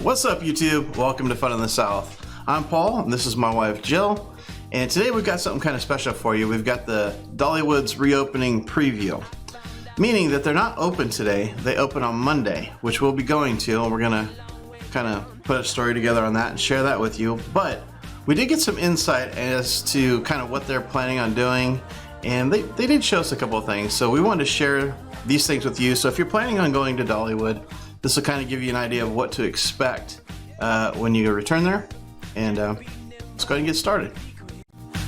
What's up, YouTube? Welcome to Fun in the South. I'm Paul, and this is my wife, Jill. And today we've got something kind of special for you. We've got the Dollywood's reopening preview, meaning that they're not open today. They open on Monday, which we'll be going to, and we're going to kind of put a story together on that and share that with you. But we did get some insight as to kind of what they're planning on doing, and they did show us a couple of things. So we wanted to share these things with you. So if you're planning on going to Dollywood, this will kind of give you an idea of what to expect when you return there. And let's go ahead and get started.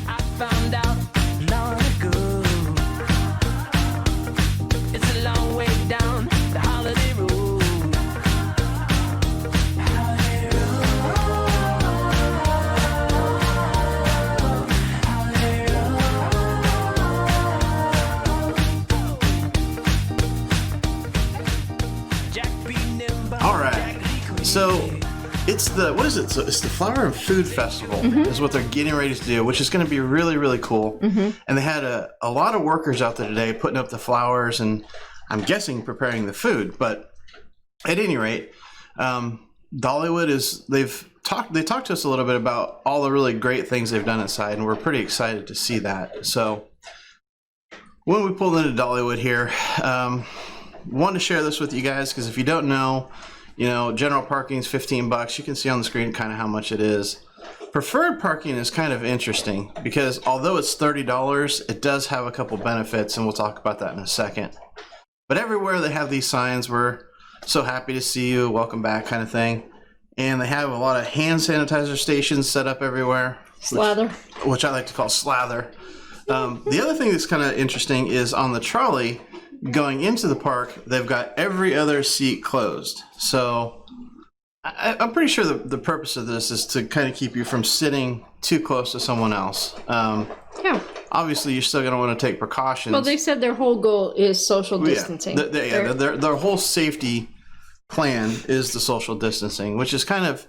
I found out long ago it's a long way down the holiday road. Holiday road. Holiday road. Jack be nimble. All right. So it's the, what is it? So it's the Flower and Food Festival is what they're getting ready to do, which is going to be really, really cool. And they had a lot of workers out there today putting up the flowers and I'm guessing preparing the food. But at any rate, Dollywood is, they talked to us a little bit about all the really great things they've done inside, and we're pretty excited to see that. So when we pulled into Dollywood here, wanted to share this with you guys because if you don't know, you know, general parking is $15. You can see on the screen kind of how much it is. Preferred parking is kind of interesting because although it's $30, it does have a couple benefits, and we'll talk about that in a second. But everywhere they have these signs, we're so happy to see you, welcome back kind of thing. And they have a lot of hand sanitizer stations set up everywhere. Slather. Which I like to call slather. The other thing that's kind of interesting is on the trolley, going into the park, they've got every other seat closed. So I'm pretty sure the purpose of this is to kind of keep you from sitting too close to someone else. Yeah. Obviously, you're still going to want to take precautions. Well, they said their whole goal is social distancing. Their whole safety plan is the social distancing, which is kind of,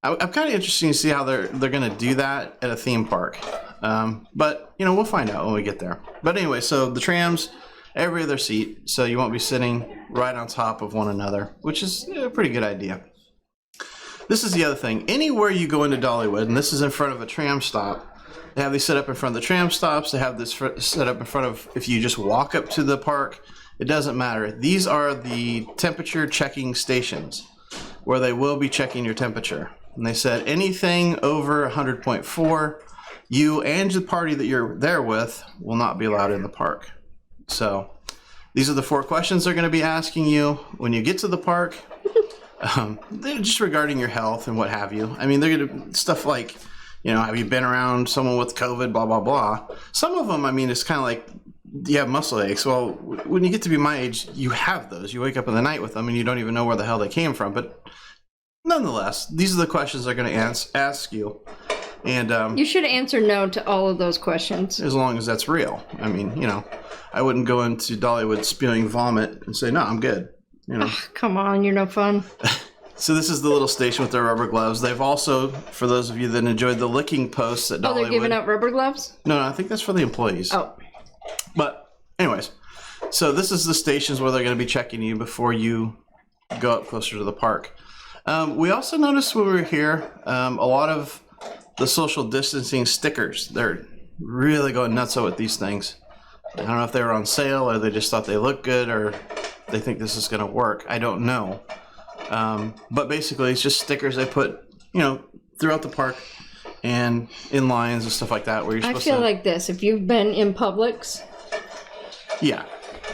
I'm kind of interested to see how they're going to do that at a theme park. But, you know, we'll find out when we get there. But anyway, so the trams, every other seat, so you won't be sitting right on top of one another, which is a pretty good idea. This is the other thing. Anywhere you go into Dollywood, and this is in front of a tram stop, they have these set up in front of the tram stops. They have this set up in front of, if you just walk up to the park, it doesn't matter. These are the temperature checking stations where they will be checking your temperature. And they said anything over 100.4, you and the party that you're there with will not be allowed in the park. So these are the 4 questions they're going to be asking you when you get to the park. They're just regarding your health and what have you. I mean, they're going to stuff like, you know, have you been around someone with COVID, blah, blah, blah. Some of them, I mean, it's kind of like you have muscle aches. Well, when you get to be my age, you have those. You wake up in the night with them and you don't even know where the hell they came from. But nonetheless, these are the questions they're going to ask you. And You should answer no to all of those questions. as long as that's real. I mean, you know, I wouldn't go into Dollywood spewing vomit and say, no, I'm good. You know. Come on, you're no fun. So this is the little station with their rubber gloves. They've also, for those of you that enjoyed the licking posts at Dollywood. Oh, they're giving out rubber gloves? No, I think that's for the employees. Oh. But anyways, so this is the stations where they're going to be checking you before you go up closer to the park. We also noticed when we were here, a lot of the social distancing stickers. They're really going nuts with these things. I don't know if they were on sale or they just thought they looked good or they think this is going to work. I don't know. But basically, it's just stickers they put, you know, throughout the park and in lines and stuff like that where you're supposed to... I feel like this. If you've been in Publix... Yeah.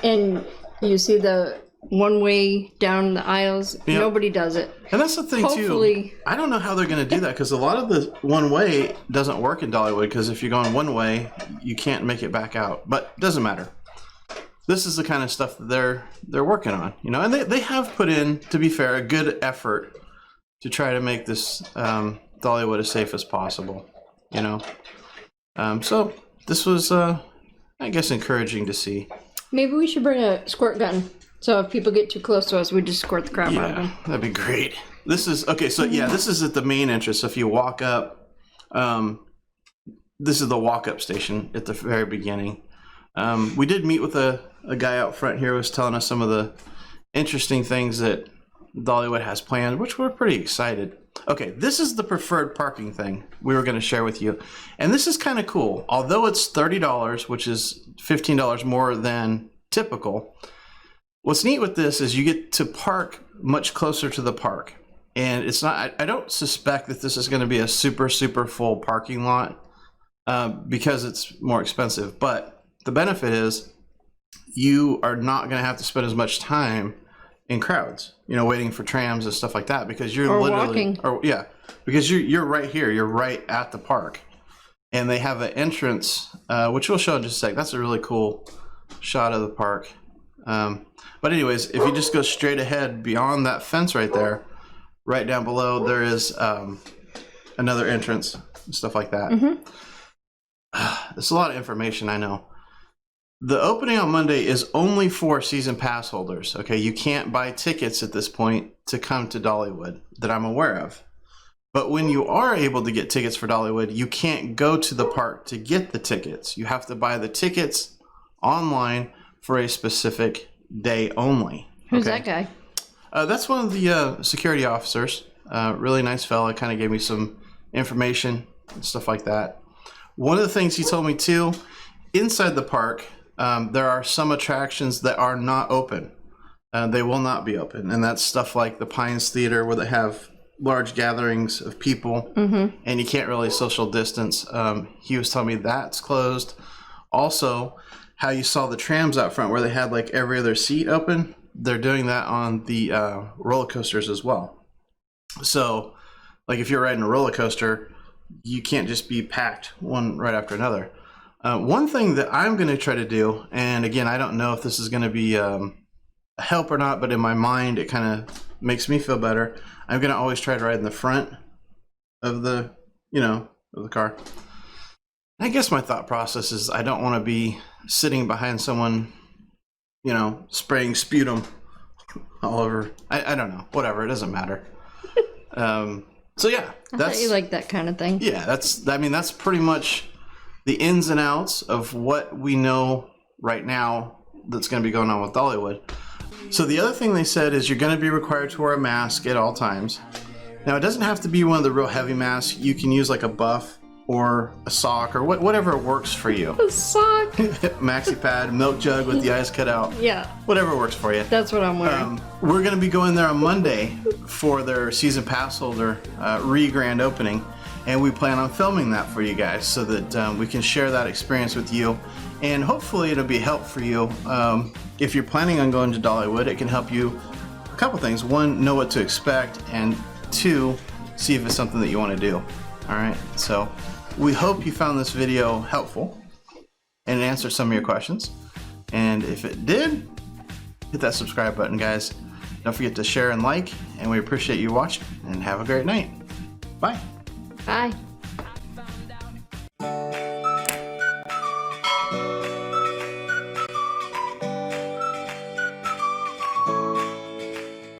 And you see the one-way down the aisles, Yep. Nobody does it. And that's the thing, Hopefully. too. I don't know how they're going to do that because a lot of the one-way doesn't work in Dollywood because if you're going one way, you can't make it back out. But it doesn't matter. This is the kind of stuff that they're working on, you know. And they have put in, to be fair, a good effort to try to make this Dollywood as safe as possible, you know. So this was, I guess, encouraging to see. Maybe we should bring a squirt gun. So if people get too close to us, we just squirt the crap out of them. That'd be great. This is, okay, so yeah, this is at the main entrance. So if you walk up, this is the walk-up station at the very beginning. We did meet with a guy out front here who was telling us some of the interesting things that Dollywood has planned, which we're pretty excited. Okay, this is the preferred parking thing we were going to share with you. And this is kind of cool. Although it's $30, which is $15 more than typical, what's neat with this is you get to park much closer to the park. And it's not, I don't suspect that this is going to be a super, super full parking lot because it's more expensive. But the benefit is you are not going to have to spend as much time in crowds, you know, waiting for trams and stuff like that, because you're literally walking. because you're right here, you're right at the park, and they have an entrance which we'll show in just a sec. That's a really cool shot of the park. But anyways, if you just go straight ahead beyond that fence right there, right down below there is another entrance and stuff like that. It's a lot of information, I know. The opening on Monday is only for season pass holders. Okay, you can't buy tickets at this point to come to Dollywood that I'm aware of. But when you are able to get tickets for Dollywood, you can't go to the park to get the tickets. You have to buy the tickets online for a specific day only. Who's that guy? That's one of the security officers. Really nice fella. Kind of gave me some information and stuff like that. One of the things he told me too, inside the park, there are some attractions that are not open. They will not be open. And that's stuff like the Pines Theater, where they have large gatherings of people and you can't really social distance. He was telling me that's closed. Also, how you saw the trams out front where they had like every other seat open, they're doing that on the roller coasters as well. So like if you're riding a roller coaster, you can't just be packed one right after another. One thing that I'm going to try to do, and again, I don't know if this is going to be a help or not, but in my mind, it kind of makes me feel better. I'm going to always try to ride in the front of the, of the car. I guess my thought process is I don't want to be sitting behind someone, spraying sputum all over. I don't know. Whatever. It doesn't matter. So yeah, I thought you like that kind of thing. Yeah, that's pretty much the ins and outs of what we know right now that's going to be going on with Dollywood. So the other thing they said is you're going to be required to wear a mask at all times. Now, it doesn't have to be one of the real heavy masks. You can use like a buff or a sock or whatever works for you. A sock. Maxi pad, milk jug with the eyes cut out. Yeah. Whatever works for you. That's what I'm wearing. We're going to be going there on Monday for their season pass holder re-grand opening. And we plan on filming that for you guys so that we can share that experience with you. And hopefully it'll be help for you. If you're planning on going to Dollywood, it can help you a couple things. One, know what to expect. And two, see if it's something that you want to do. All right. So we hope you found this video helpful and it answered some of your questions. And if it did, hit that subscribe button, guys. Don't forget to share and like. And we appreciate you watching. And have a great night. Bye. Bye.